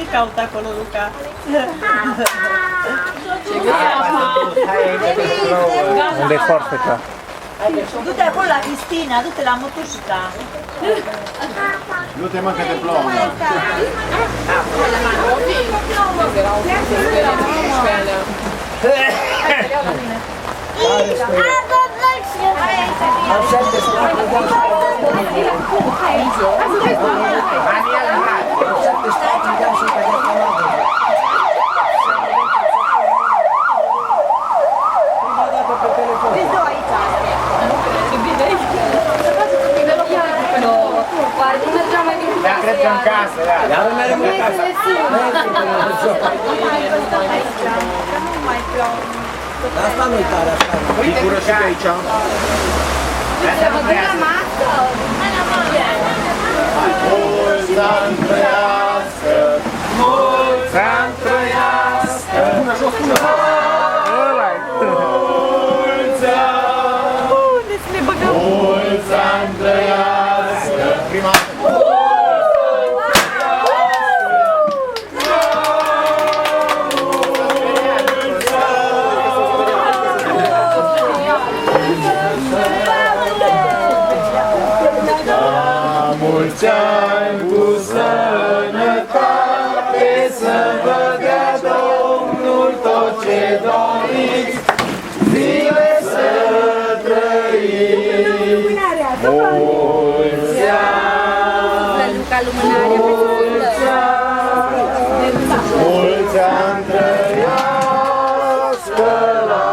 Ce caută acolo, Luca? Unde e foarte clar. Du-te acolo la Cristina, du-te la mătușița. Du-te mă că te plouă. Dar cred că în casă, da. Dar nu mergem în casă. Asta nu-i tare, asta nu. Figură și pe aici. Mulți ani trăiască, mulți ani trăiască, mulți ani trăiască. Prima mulți ani cu sănătate, să vă dea Domnul tot ce doriți, zile să trăiți. Mulți ani, mulți ani trăiască la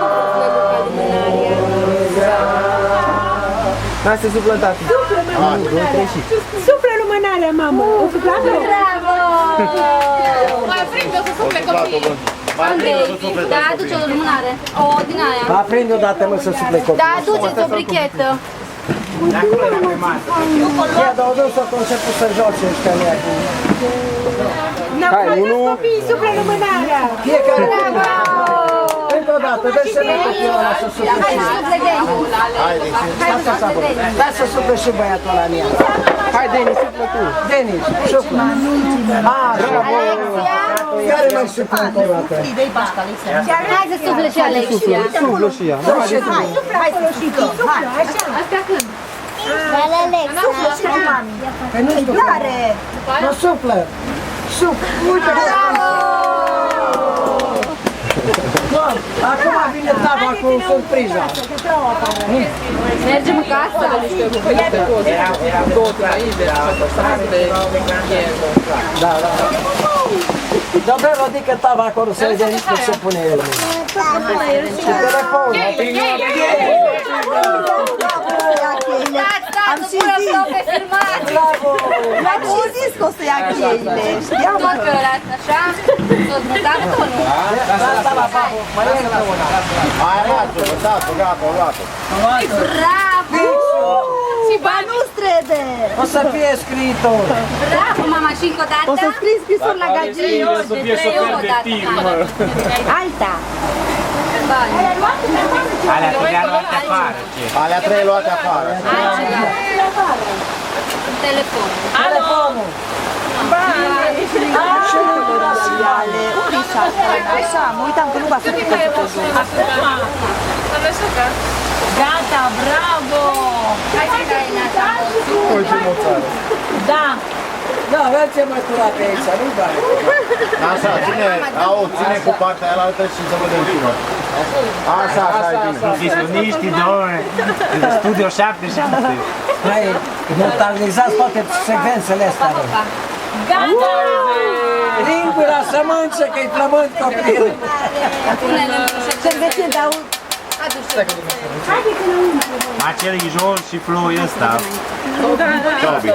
mulți ani. Lasă suflă, tati. Suflă lumânarea, mamă! O suflat-o? Bravo! Mai aprinde, o să sufle copiii. Andrei, da, aduce o lumânare. O din aia. Da, prinde odată, mă, să sufle copii. Da, aduceți o brichetă. Ia, dar o dăm să început să joace ăștia mea. Hai, copiii, suflă lumânarea! Fiecare prinde. Încă o dată, dă să ne copii ăla să sufle și da să sufle și băiatul ăla în ea. Hai, Denis, suflă tu. Denis, suflă. Bravo! Care mai suflă încă o dată? Hai să sufle și Alexia. Suflă și ea. Da, și tu. Hai, și tu, așa. Astea când? Suflă și la mami. Că nu știu. Nu suflă. Suflă. Uite, acum vine tava cu surpriza. Mergem în casă? Da, da. Dobre, ridică tava acolo să vedem cum se pune el. Și telefonul. Am și zis! Am și zis că o să ia cheile. Știam Tot pe ăla, așa? Tot notat tot, nu? Hai, luat-o, gata, o luat-o. Bravo! Și bani nu trebuie! O să fie scriitor. Bravo, mama, și încă o dată? O să scrii scrisul la gagiu. De 3 ori o dată. Alta. Bani. Alea trebuie luate afară. Alea 3 luate afară. Altceva. Telefon. Telefonul. Ce ale. Unde-i șapte? Așa, mă uitam că nu va să fie căzută jos. Gata, bravo! Hai să dai Nata. Uite moțară. Da. Da, vezi ce mai curat e aici, nu bani. Așa, ține cu partea aia la altă și să vedem prima. Așa, e bine. Profesioniștii, domnule, Studio 77. Hai, mortalizați toate secvențele astea. Gata! Lingura să mânce, că-i plământ copilul. Pune-le în Serveție, dar Acel Ijor și Floi ăsta. Tobi.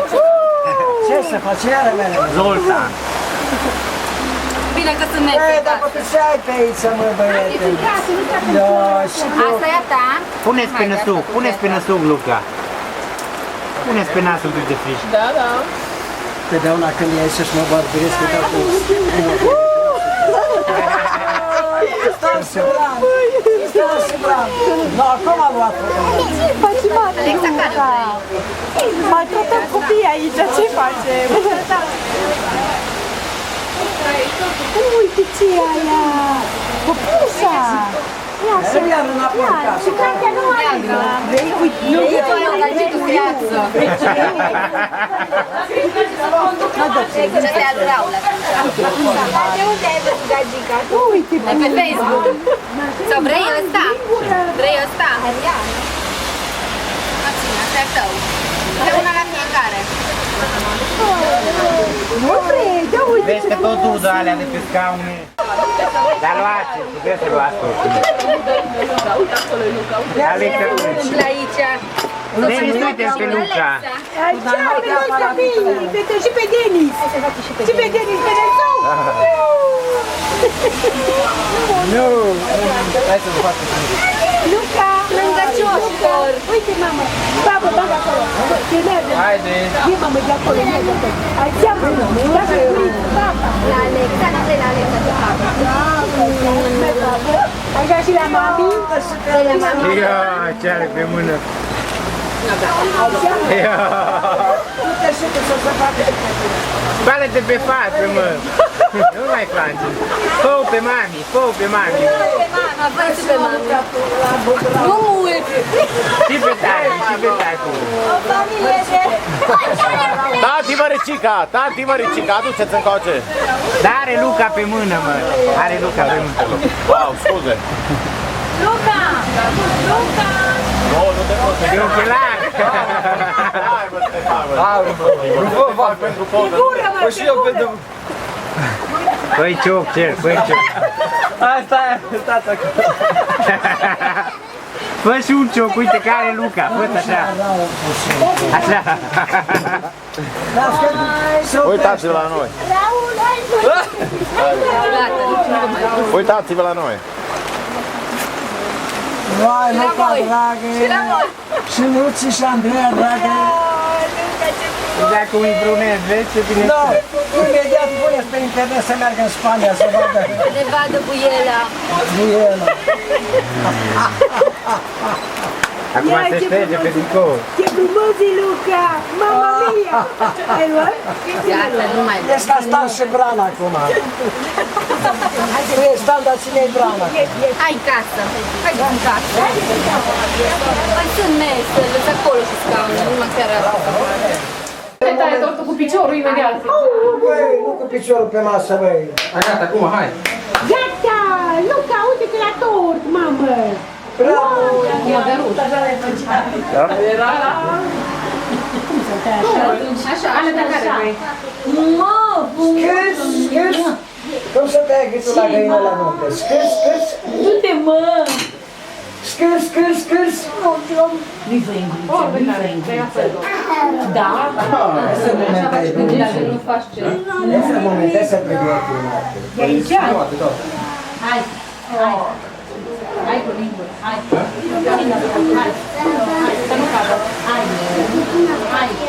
Ce să faci, iară mele? Zoltan. Bine că sunt mergi. Ei, dar poate ce ai pe aici, mă, băiete? Da, și tu. Asta e a ta? Puneți pe năsuc, puneți pe năsuc, Luca. Puneți pe nasul de friș. Totdeauna când e să-și mă barbiresc, uita cu... No, acum am luat-o. ce faci, mami? Luca? Mai tratăm copiii aici, ce facem? Uite ce e aia! Popusa! Ia să Ia-l înapoi în casă. și cartea nu are. Vrei? Uite, nu E tu ai un gagic cu viață. Ce te adrau la de unde ai văzut gagica? Uite, de pe Facebook. Sau vrei ăsta? Vrei ăsta? Abține, asta e tău. De una la fiecare. nu vrei, da uite. Vezi că tot udă alea de pe scaune. Dar luați, puteți să luați tot. Alexa, Și la aici. Denis, uite pe Luca. Ceau, Luca, bine, uite și pe Denis. Și pe Denis, pe Denis. Nu! Hai să vă fac Luca, Lângă cioșcor. uite, mamă. Babă, bagă acolo. Ce merge. Haide! Vie, mamă, de acolo, merge acolo. Hai, ți-am mână. Lasă curit, papa. La Alexa, nu vrei la Alexa ce fac. Ai dat și la mami? Vrei la mama? Ia, ce are pe mână. Ia! Spală-te pe față, mă! Nu mai face! Fă-o pe mami, fă-o pe mami! Mama, vrei și pe mama. Nu mult. Și pe tare, și pe tare! O familie de... Tati Măricica, tati Măricica, aduceți încoace. Dar are Luca pe mână, mă! Are Luca pe mână! Wow, scuze. Luca! Luca! Nu, nu te pot. E ochelar! Hai, mă, Stefan. Fac pentru poză. Păi și eu pentru... Păi cioc, cer, păi cioc! Asta e, stați acolo. Fă și un cioc, uite care e Luca, fă-ți așa! Așa! Uitați-vă la noi. Raul, hai să... Gata, nici nu vă mai pun. Uitați-vă la noi. Vai, Luca, voi. dragă. Și la voi. Și Luci și Andreea, dragă. Dacă un brunez, vezi ce bine Da, imediat puneți pe internet să meargă în Spania să vadă Să ne vadă buiela. buiela. Acum se șterge pe tricou. Ce frumos e Luca! Mamma mia! Ai luat? Gata, nu mai Ești ca Stan și Brana acum. Tu ești Stan, dar cine-i Brana? Hai în casă. Hai în casă. Mai sunt mese, lăsa acolo și scaune, nu mai chiar asta. Te taie tortul cu piciorul imediat. Băi, nu cu piciorul pe masă, băi. Gata, acum, hai! Gata! Luca, uite-te la tort, mamă! Bravo! Era la... Așa, ale de care vrei. Scârț, scârț. Cum să tăia gâtul la găină la nuntă? Scârț, scârț. Du-te, mă! Scârț, scârț, scârț. Da? Ese momente ai Dacă nu faci ce? Ese momente, ese pregătiri. De aici? Hai cu lingură, hai. Hai. Să nu cadă. Hai.